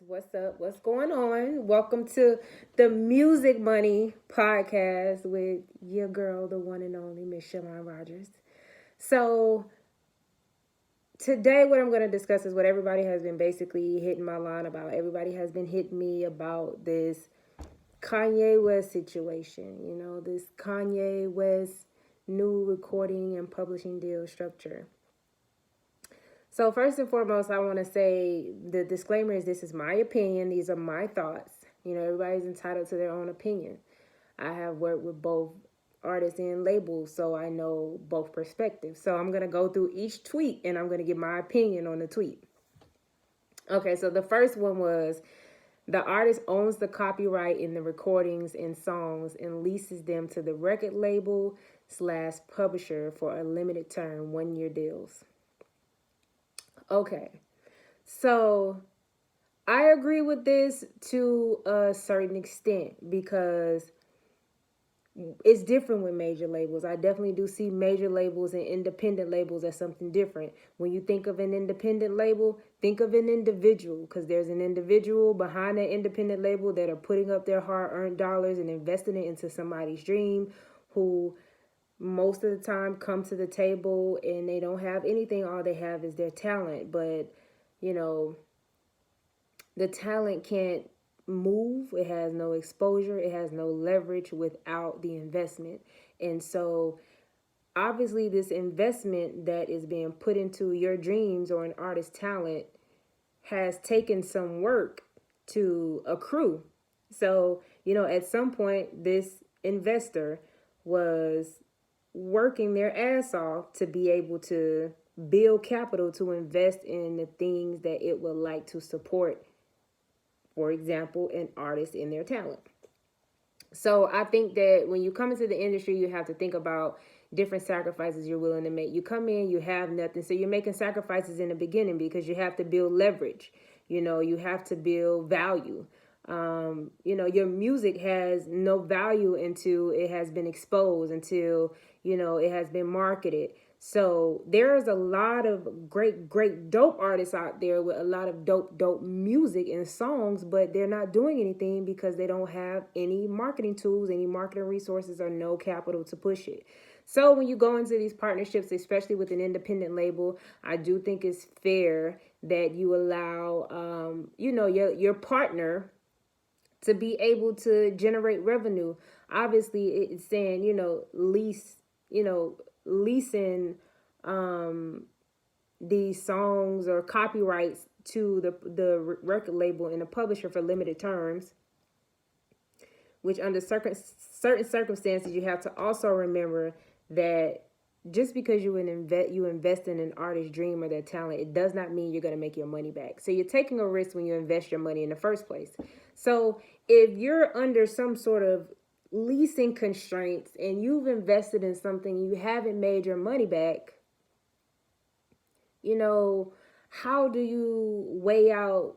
What's up? What's going on? Welcome to the Music Money podcast with your girl, the one and only Miss Chlon Rogers. So, today, what I'm going to discuss is what everybody has been basically hitting my line about. Everybody has been hitting me about this Kanye West situation, this Kanye West new recording and publishing deal structure. So first and foremost, I want to say the disclaimer is this is my opinion. These are my thoughts. Everybody's entitled to their own opinion. I have worked with both artists and labels, so I know both perspectives. So I'm going to go through each tweet and I'm going to give my opinion on the tweet. Okay, so the first one was the artist owns the copyright in the recordings and songs and leases them to the record label / publisher for a limited term, 1-year deals. Okay, so I agree with this to a certain extent because it's different with major labels. I definitely do see major labels and independent labels as something different. When you think of an independent label, think of an individual because there's an individual behind that independent label that are putting up their hard-earned dollars and investing it into somebody's dream who most of the time come to the table and they don't have anything. All they have is their talent. But, the talent can't move. It has no exposure. It has no leverage without the investment. And so obviously this investment that is being put into your dreams or an artist's talent has taken some work to accrue. So, at some point, this investor was working their ass off to be able to build capital to invest in the things that it would like to support, for example, an artist in their talent. So I think that when you come into the industry, you have to think about different sacrifices you're willing to make. You come in, you have nothing. So you're making sacrifices in the beginning because you have to build leverage. You have to build value. Your music has no value until it has been exposed, until, it has been marketed. So there's a lot of great dope artists out there with a lot of dope music and songs, but they're not doing anything because they don't have any marketing tools, any marketing resources, or no capital to push it. So when you go into these partnerships, especially with an independent label, I do think it's fair that you allow, your partner to be able to generate revenue. Obviously, it's saying, leasing these songs or copyrights to the record label and the publisher for limited terms, which under certain circumstances, you have to also remember that just because you invest in an artist's dream or their talent, it does not mean you're going to make your money back. So you're taking a risk when you invest your money in the first place. So if you're under some sort of leasing constraints and you've invested in something, you haven't made your money back, how do you weigh out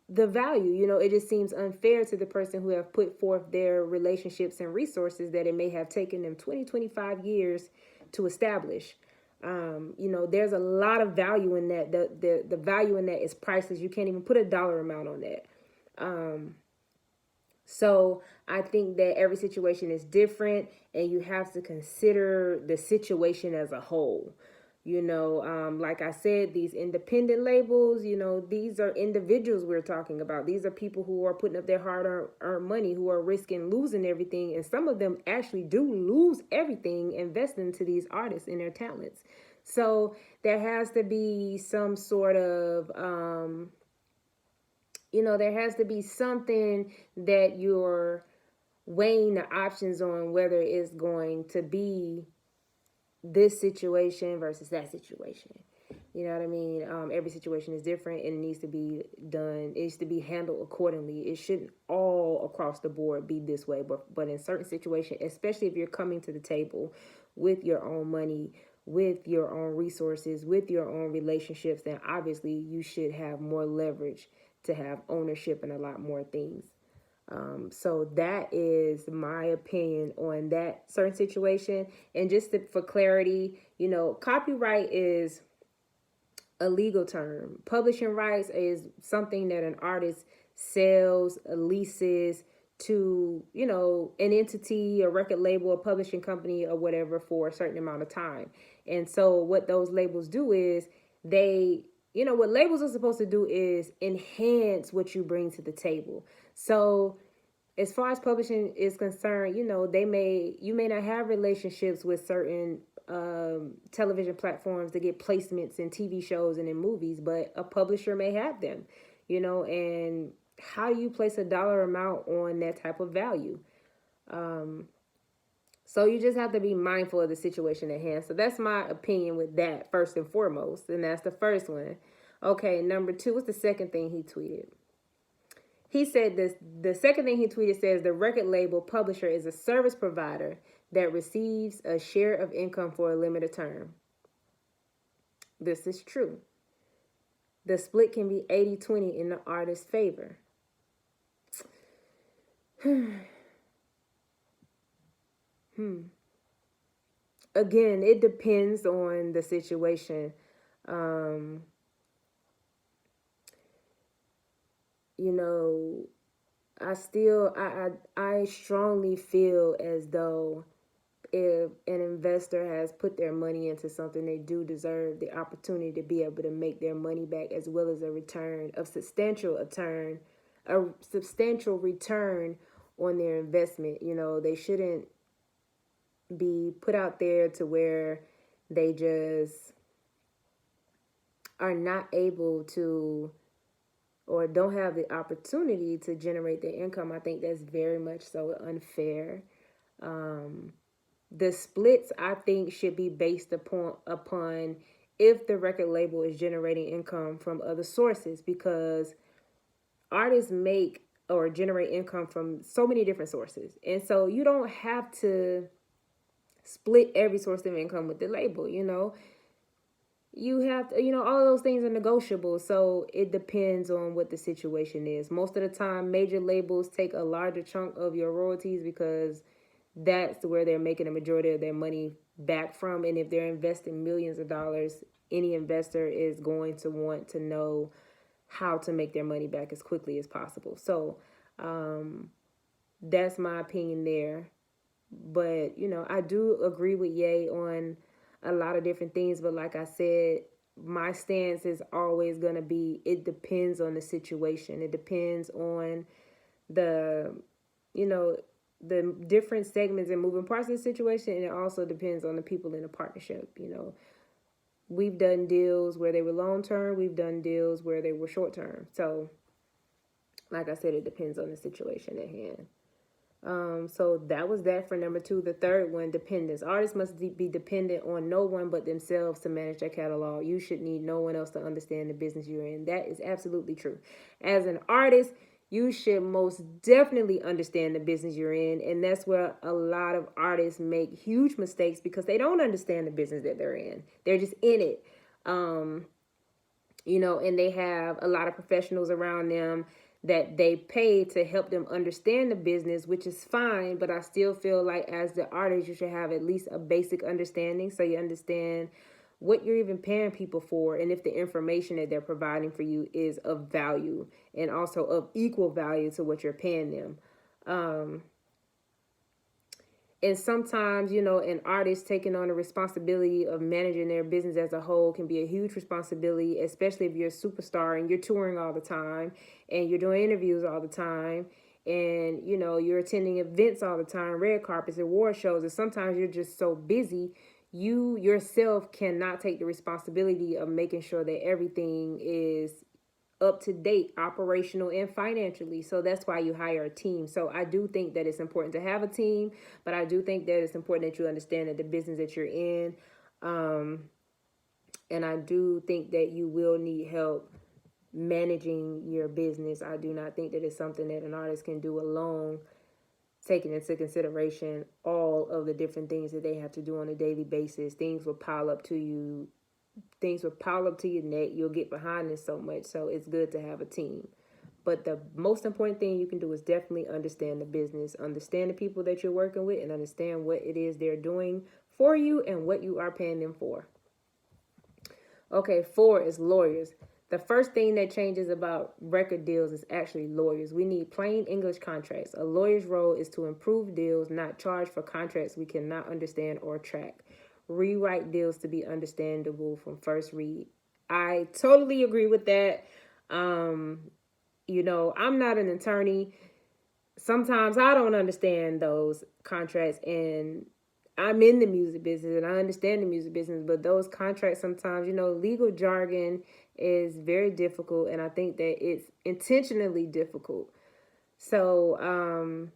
the value? It just seems unfair to the person who have put forth their relationships and resources that it may have taken them 25 years to establish. There's a lot of value in that. The value in that is priceless. You can't even put a dollar amount on that. So I think that every situation is different and you have to consider the situation as a whole. Like I said, these independent labels, these are individuals we're talking about. These are people who are putting up their hard-earned money, who are risking losing everything. And some of them actually do lose everything investing into these artists and their talents. So there has to be some sort of, there has to be something that you're weighing the options on, whether it's going to be this situation versus that situation. You know what I mean? Every situation is different and it needs to be done. It needs to be handled accordingly. It shouldn't all across the board be this way. But in certain situations, especially if you're coming to the table with your own money, with your own resources, with your own relationships, then obviously you should have more leverage to have ownership in a lot more things. So that is my opinion on that certain situation. And for clarity, copyright is a legal term. Publishing rights is something that an artist sales, leases to, an entity, a record label, a publishing company, or whatever for a certain amount of time. And so what those labels do is what labels are supposed to do is enhance what you bring to the table. So as far as publishing is concerned, you may not have relationships with certain television platforms to get placements in TV shows and in movies, but a publisher may have them, and how do you place a dollar amount on that type of value? So you just have to be mindful of the situation at hand. So that's my opinion with that, first and foremost. And that's the first one. Okay, number 2, what's the second thing he tweeted? He said this. The second thing he tweeted says the record label publisher is a service provider that receives a share of income for a limited term. This is true. The split can be 80-20 in the artist's favor. Again, it depends on the situation. I strongly feel as though if an investor has put their money into something, they do deserve the opportunity to be able to make their money back, as well as a substantial return on their investment. They shouldn't be put out there to where they just are not able to or don't have the opportunity to generate their income. I think that's very much so unfair. The splits, I think, should be based upon if the record label is generating income from other sources, because artists make or generate income from so many different sources. And so you don't have to split every source of income with the label, You have to, all of those things are negotiable. So it depends on what the situation is. Most of the time, major labels take a larger chunk of your royalties because that's where they're making a majority of their money back from. And if they're investing millions of dollars, any investor is going to want to know how to make their money back as quickly as possible. So that's my opinion there. But, I do agree with Ye on a lot of different things. But like I said, my stance is always going to be, it depends on the situation. It depends on the different segments and moving parts of the situation. And it also depends on the people in the partnership. We've done deals where they were long-term. We've done deals where they were short-term. So like I said, it depends on the situation at hand. So that was that for number 2. The third one, dependence. Artists must be dependent on no one but themselves to manage their catalog. You should need no one else to understand the business you're in. That is absolutely true. As an artist, you should most definitely understand the business you're in. And that's where a lot of artists make huge mistakes, because they don't understand the business that they're in. They're just in it. And they have a lot of professionals around them that they pay to help them understand the business, which is fine. But I still feel like as the artist, you should have at least a basic understanding, so you understand what you're even paying people for, and if the information that they're providing for you is of value and also of equal value to what you're paying them. And sometimes, an artist taking on the responsibility of managing their business as a whole can be a huge responsibility, especially if you're a superstar and you're touring all the time and you're doing interviews all the time and, you're attending events all the time, red carpets, award shows, and sometimes you're just so busy, you yourself cannot take the responsibility of making sure that everything is up to date, operational and financially. So that's why you hire a team. So I do think that it's important to have a team, but I do think that it's important that you understand that the business that you're in. And I do think that you will need help managing your business. I do not think that it's something that an artist can do alone, taking into consideration all of the different things that they have to do on a daily basis. Things will pile up to you. Things will pile up to your neck. You'll get behind it so much. So it's good to have a team. But the most important thing you can do is definitely understand the business, understand the people that you're working with, and understand what it is they're doing for you and what you are paying them for. Okay, 4 is lawyers. The first thing that changes about record deals is actually lawyers. We need plain English contracts. A lawyer's role is to improve deals, not charge for contracts we cannot understand or track. Rewrite deals to be understandable from first read. I totally agree with that. I'm not an attorney. Sometimes I don't understand those contracts, and I'm in the music business and I understand the music business, but those contracts sometimes, legal jargon is very difficult, and I think that it's intentionally difficult. So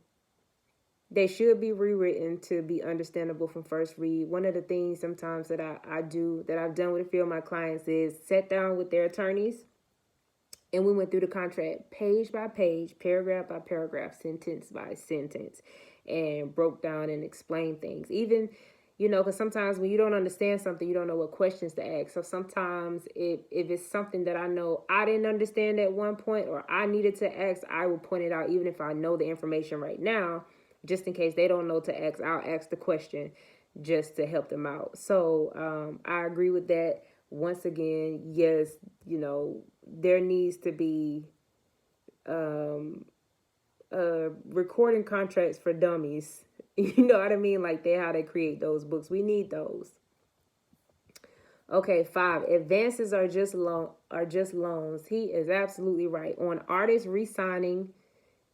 they should be rewritten to be understandable from first read. One of the things sometimes that I do, that I've done with a few of my clients, is sit down with their attorneys and we went through the contract page by page, paragraph by paragraph, sentence by sentence, and broke down and explained things. Even, because sometimes when you don't understand something, you don't know what questions to ask. So sometimes if it's something that I know I didn't understand at one point or I needed to ask, I will point it out even if I know the information right now, just in case they don't know to ask. I'll ask the question just to help them out. So I agree with that. Once again, yes, there needs to be recording contracts for dummies. You know what I mean? Like how they create those books. We need those. Okay, 5. Advances are just loans. He is absolutely right. On artists re-signing,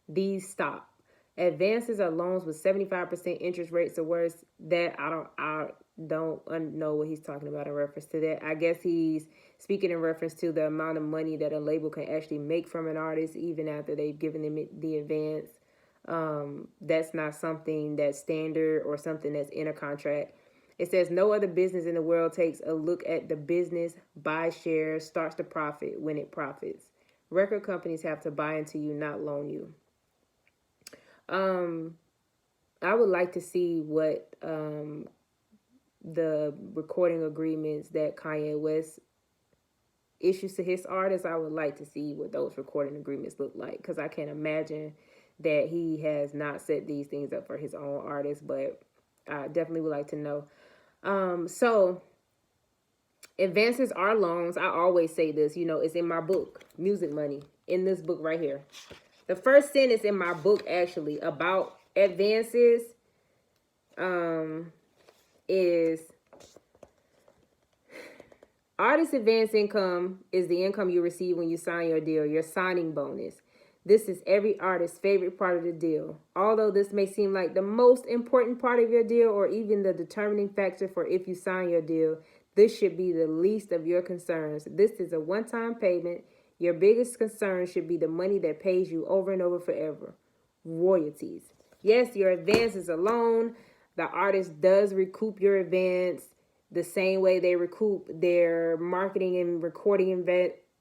these stop. Advances are loans with 75% interest rates or worse. That I don't know what he's talking about in reference to that. I guess he's speaking in reference to the amount of money that a label can actually make from an artist even after they've given them the advance. That's not something that's standard or something that's in a contract. It says no other business in the world takes a look at the business, buys shares, starts to profit when it profits. Record companies have to buy into you, not loan you. I would like to see what the recording agreements that Kanye West issues to his artists. I would like to see what those recording agreements look like, because I can't imagine that he has not set these things up for his own artists, but I definitely would like to know. So advances are loans. I always say this, it's in my book, Music Money, in this book right here. The first sentence in my book actually about advances is artist advance income is the income you receive when you sign your deal, your signing bonus. This is every artist's favorite part of the deal. Although this may seem like the most important part of your deal or even the determining factor for if you sign your deal, this should be the least of your concerns. This is a one-time payment. Your biggest concern should be the money that pays you over and over forever. Royalties. Yes, your advance is a loan. The artist does recoup your advance the same way they recoup their marketing and recording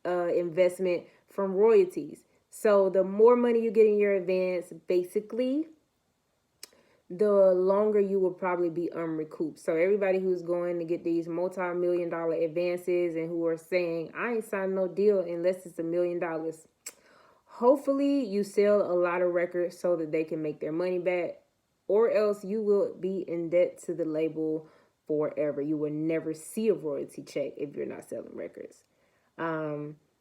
investment from royalties. So the more money you get in your advance, basically, the longer you will probably be unrecouped. So everybody who's going to get these multi-million-dollar advances and who are saying, I ain't signing no deal unless it's $1 million. Hopefully you sell a lot of records so that they can make their money back, or else you will be in debt to the label forever. You will never see a royalty check if you're not selling records.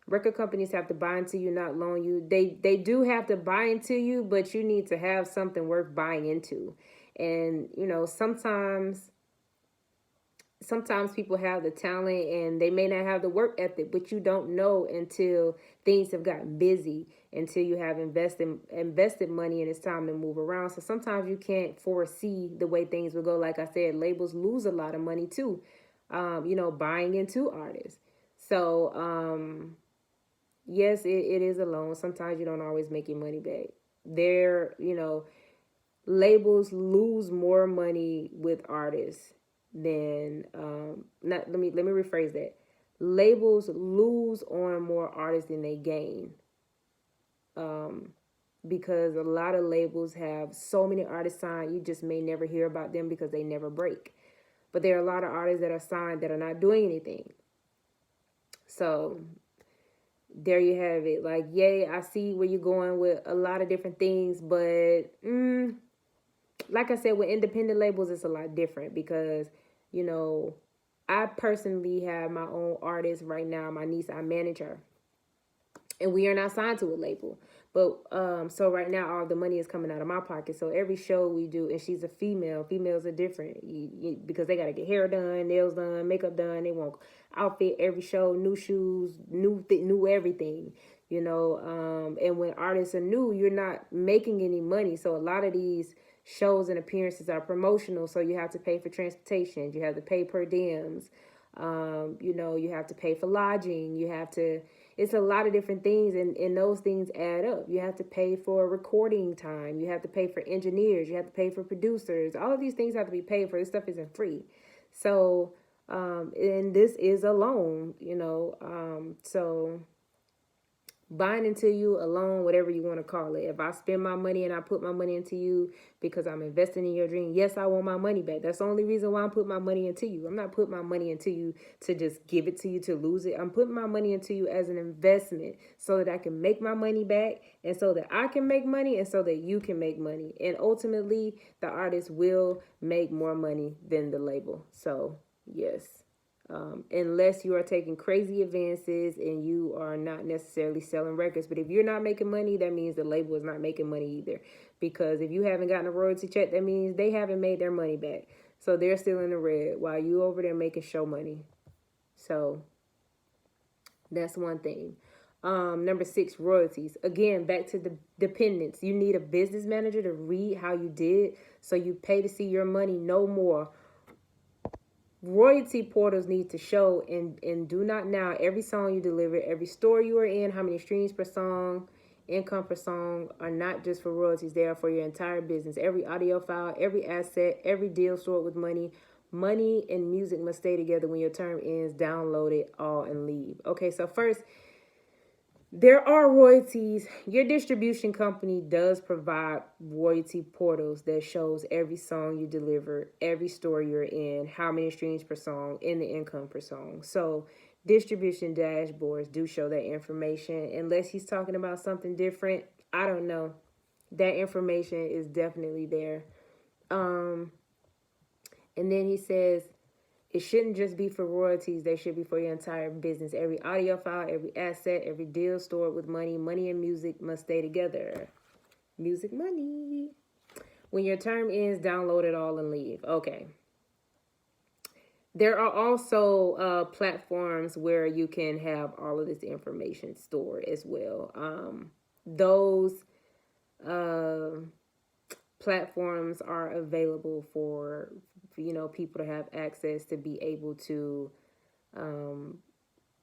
Record companies have to buy into you, not loan you. They do have to buy into you, but you need to have something worth buying into. And, sometimes people have the talent and they may not have the work ethic, but you don't know until things have gotten busy, until you have invested money and it's time to move around. So sometimes you can't foresee the way things will go. Like I said, labels lose a lot of money too, buying into artists. So, yes, it is a loan. Sometimes you don't always make your money back. Labels lose more money with artists than let me rephrase that. Labels lose on more artists than they gain. Because a lot of labels have so many artists signed, you just may never hear about them because they never break. But there are a lot of artists that are signed that are not doing anything. So there you have it. Like, yay, I see where you're going with a lot of different things, but like I said, with independent labels, it's a lot different because, I personally have my own artist right now. My niece, I manage her, and we are not signed to a label. But so right now, all the money is coming out of my pocket. So every show we do, and she's a female. Females are different because they gotta get hair done, nails done, makeup done. They want outfit every show, new shoes, new everything. And when artists are new, you're not making any money. So a lot of these shows and appearances are promotional. So you have to pay for transportation. You have to pay per diems. You have to pay for lodging. It's a lot of different things, and those things add up. You have to pay for recording time. You have to pay for engineers. You have to pay for producers. All of these things have to be paid for. This stuff isn't free. So, and this is a loan, so buying into you, a loan, whatever you want to call it. If I spend my money and I put my money into you because I'm investing in your dream, yes, I want my money back. That's the only reason why I'm putting my money into you. I'm not putting my money into you to just give it to you to lose it. I'm putting my money into you as an investment so that I can make my money back, and so that I can make money, and so that you can make money. And ultimately, the artist will make more money than the label. So, yes. Unless you are taking crazy advances and you are not necessarily selling records. But if you're not making money, that means the label is not making money either. Because if you haven't gotten a royalty check, that means they haven't made their money back. So they're still in the red while you over there making show money. So that's one thing. Number 6, royalties. Again, back to the dependents. You need a business manager to read how you did, so you pay to see your money no more. Royalty portals need to show and do not now every song you deliver, every store you are in, how many streams per song, income per song are not just for royalties. They are for your entire business. Every audio file, every asset, every deal stored with money. Money and music must stay together. When your term ends, download it all and leave. Okay, so first, there are royalties. Your distribution company does provide royalty portals that shows every song you deliver, every store you're in, how many streams per song, and the income per song. So distribution dashboards do show that information. Unless he's talking about something different, I don't know. That information is definitely there. And then he says, it shouldn't just be for royalties. They should be for your entire business. Every audio file, every asset, every deal stored with money. Money and music must stay together. Music, money. When your term ends, download it all and leave. Okay. There are also platforms where you can have all of this information stored as well. Those platforms are available for people to have access to be able to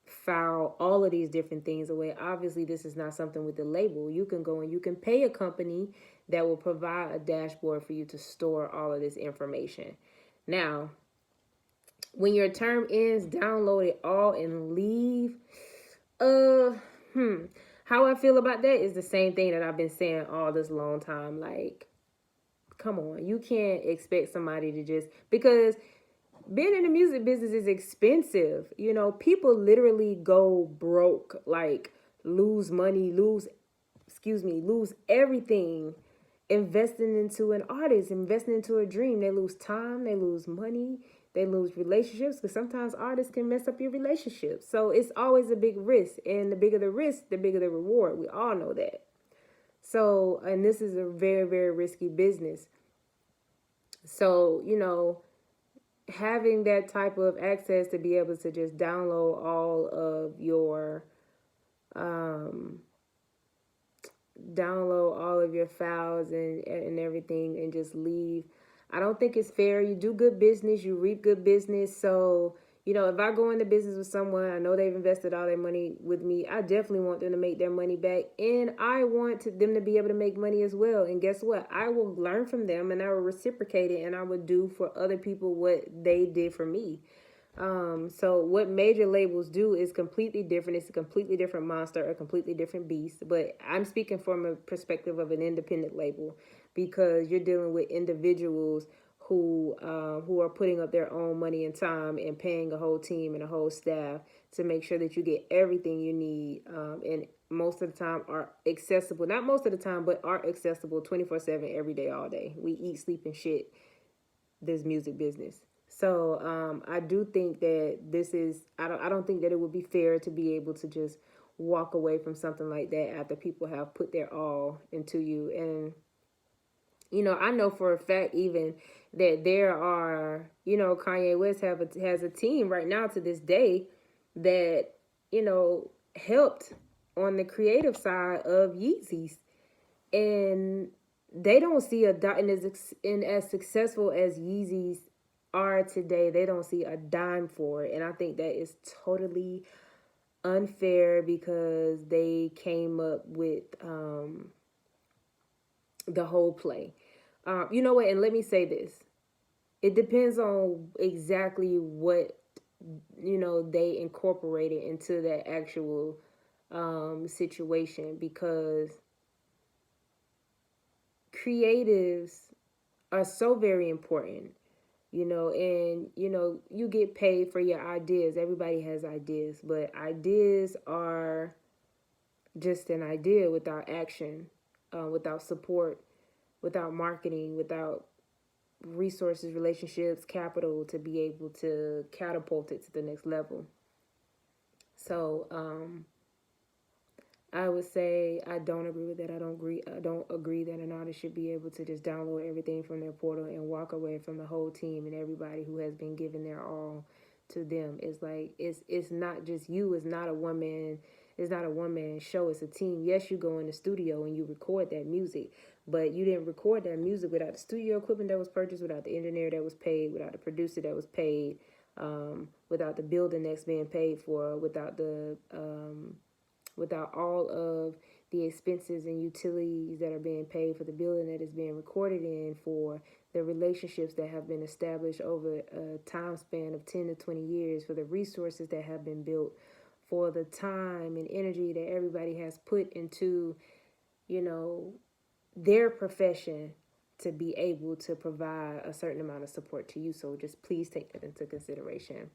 file all of these different things away. Obviously, this is not something with the label. You can go and you can pay a company that will provide a dashboard for you to store all of this information. Now, when your term ends, download it all and leave. How I feel about that is the same thing that I've been saying all this long time. Like, come on, you can't expect somebody to just, because being in the music business is expensive. People literally go broke, like lose money, lose everything investing into an artist, investing into a dream. They lose time, they lose money, they lose relationships, because sometimes artists can mess up your relationship. So it's always a big risk, and the bigger the risk, the bigger the reward. We all know that. So, and this is a very, very risky business. So, having that type of access to be able to just download all of your files and everything and just leave, I don't think it's fair. You do good business, you reap good business. So, if I go into business with someone, I know they've invested all their money with me, I definitely want them to make their money back. And I want them to be able to make money as well. And guess what? I will learn from them, and I will reciprocate it, and I will do for other people what they did for me. So what major labels do is completely different. It's a completely different monster, a completely different beast. But I'm speaking from a perspective of an independent label, because you're dealing with individuals who are putting up their own money and time and paying a whole team and a whole staff to make sure that you get everything you need. And most of the time are accessible. Not most of the time, but are accessible 24/7, every day, all day. We eat, sleep, and shit this music business. So I do think that this is I don't think that it would be fair to be able to just walk away from something like that after people have put their all into you. And I know for a fact even that there are, Kanye West has a team right now to this day that, helped on the creative side of Yeezys. And they don't see and as successful as Yeezys are today, they don't see a dime for it. And I think that is totally unfair because they came up with the whole play. You know what? And let me say this. It depends on exactly what, they incorporated into that actual situation, because creatives are so very important, and, you get paid for your ideas. Everybody has ideas, but ideas are just an idea without action, without support, without marketing, without resources, relationships, capital to be able to catapult it to the next level. So I would say I don't agree with that. I don't agree that an artist should be able to just download everything from their portal and walk away from the whole team and everybody who has been giving their all to them. It's like it's not just you. It's not a one man. It's not a one man show. It's a team. Yes, you go in the studio and you record that music, but you didn't record that music without the studio equipment that was purchased, without the engineer that was paid, without the producer that was paid, without the building that's being paid for, without all of the expenses and utilities that are being paid for the building that is being recorded in, for the relationships that have been established over a time span of 10 to 20 years, for the resources that have been built, for the time and energy that everybody has put into, their profession to be able to provide a certain amount of support to you. So just please take that into consideration.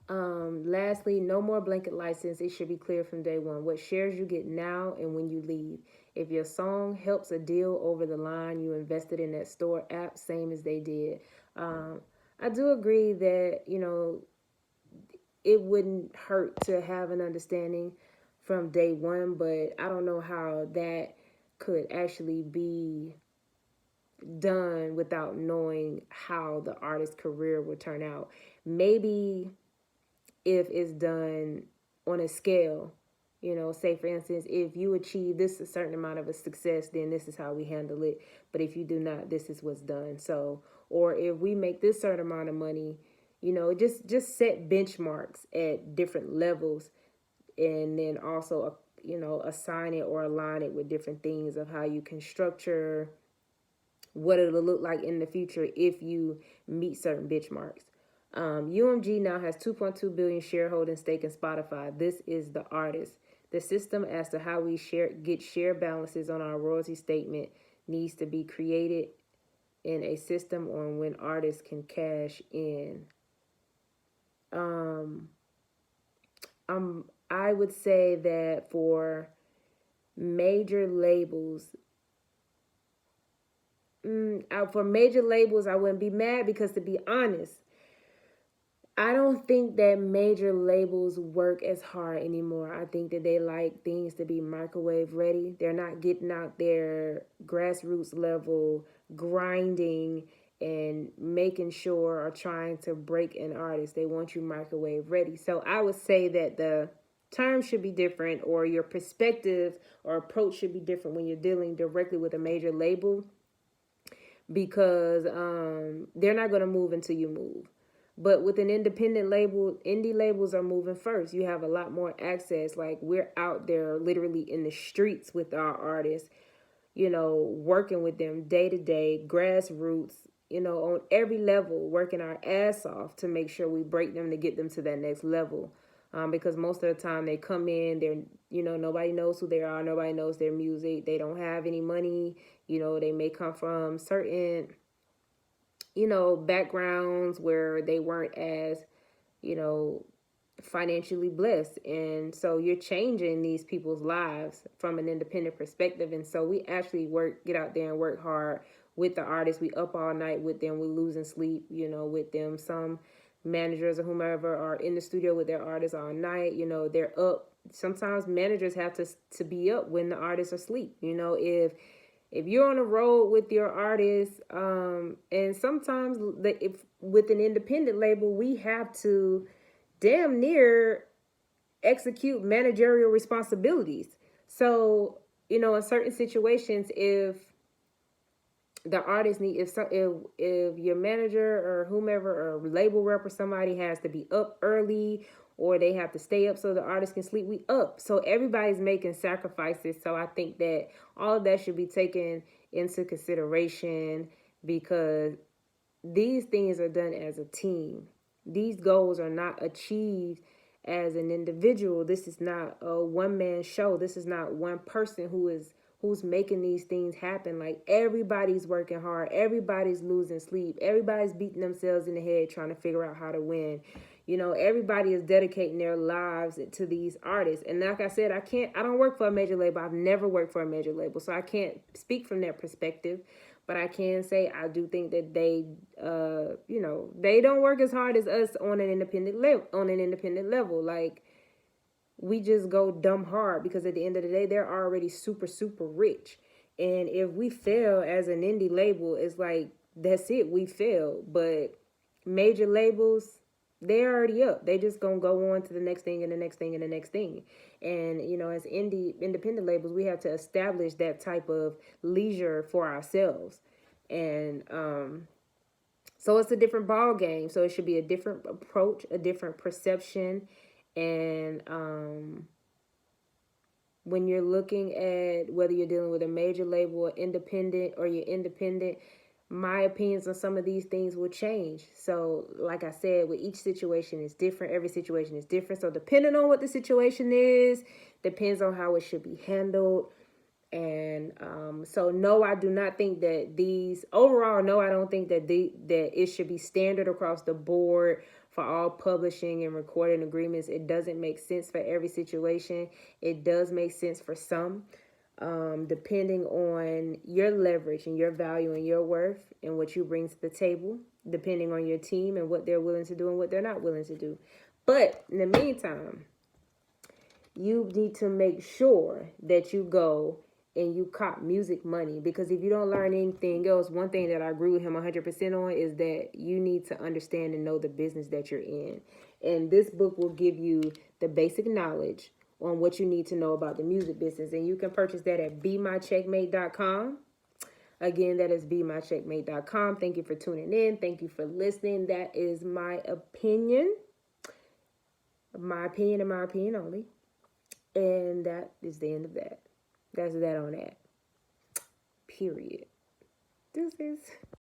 Lastly, no more blanket license. It should be clear from day one what shares you get now and when you leave. If your song helps a deal over the line, you invested in that store app, same as they did. I do agree that, it wouldn't hurt to have an understanding from day one, but I don't know how that could actually be done without knowing how the artist's career would turn out. Maybe if it's done on a scale, say for instance, if you achieve this a certain amount of a success, then this is how we handle it. But if you do not, this is what's done. So, or if we make this certain amount of money, just set benchmarks at different levels, and then also, assign it or align it with different things of how you can structure what it'll look like in the future if you meet certain benchmarks. UMG now has 2.2 billion shareholding stake in Spotify. This is the artist. The system as to how we get share balances on our royalty statement needs to be created in a system on when artists can cash in. I would say that for major labels, I wouldn't be mad, because to be honest, I don't think that major labels work as hard anymore. I think that they like things to be microwave ready. They're not getting out there grassroots level grinding and making sure or trying to break an artist. They want you microwave ready. So I would say that the term should be different, or your perspective or approach should be different when you're dealing directly with a major label, because they're not going to move until you move. But with an independent label, indie labels are moving first. You have a lot more access. Like, we're out there literally in the streets with our artists, working with them day to day, grassroots, on every level, working our ass off to make sure we break them to get them to that next level. Because most of the time they come in, nobody knows who they are. Nobody knows their music. They don't have any money. They may come from certain backgrounds where they weren't as, financially blessed. And so you're changing these people's lives from an independent perspective. And so we actually get out there and work hard with the artists. We up all night with them. We losing sleep, with them. Some managers or whomever are in the studio with their artists all night. They're up. Sometimes managers have to be up when the artists are asleep. If you're on the road with your artists, and sometimes if with an independent label, we have to damn near execute managerial responsibilities. So, in certain situations, if the artist if your manager or whomever or label rep or somebody has to be up early, or they have to stay up so the artist can sleep, we up. So everybody's making sacrifices. So I think that all of that should be taken into consideration, because these things are done as a team. These goals are not achieved as an individual. This is not a one-man show. This is not one person who's making these things happen. Like, everybody's working hard. Everybody's losing sleep. Everybody's beating themselves in the head trying to figure out how to win. Everybody is dedicating their lives to these artists. And like I said, I don't work for a major label. I've never worked for a major label, so I can't speak from their perspective. But I can say I do think that they don't work as hard as us on an independent level. Like, we just go dumb hard, because at the end of the day, they're already super, super rich. And if we fail as an indie label, it's like, that's it, we failed. But major labels, they're already up. They just gonna go on to the next thing and the next thing and the next thing. And, as independent labels, we have to establish that type of leisure for ourselves. And so it's a different ball game. So it should be a different approach, a different perception. And when you're looking at whether you're dealing with a major label or independent, or you're independent, my opinions on some of these things will change. So like I said, with each situation is different. Every situation is different. So depending on what the situation is, depends on how it should be handled. And so no, I do not think that I don't think that that it should be standard across the board for all publishing and recording agreements. It doesn't make sense for every situation. It does make sense for some, depending on your leverage and your value and your worth and what you bring to the table, depending on your team and what they're willing to do and what they're not willing to do. But in the meantime, you need to make sure that you go and you cop music money, because if you don't learn anything else, one thing that I agree with him 100% on is that you need to understand and know the business that you're in. And this book will give you the basic knowledge on what you need to know about the music business. And you can purchase that at BeMyCheckmate.com. Again, that is BeMyCheckmate.com. Thank you for tuning in. Thank you for listening. That is my opinion. My opinion and my opinion only. And that is the end of that. That's that on that. Period. This is...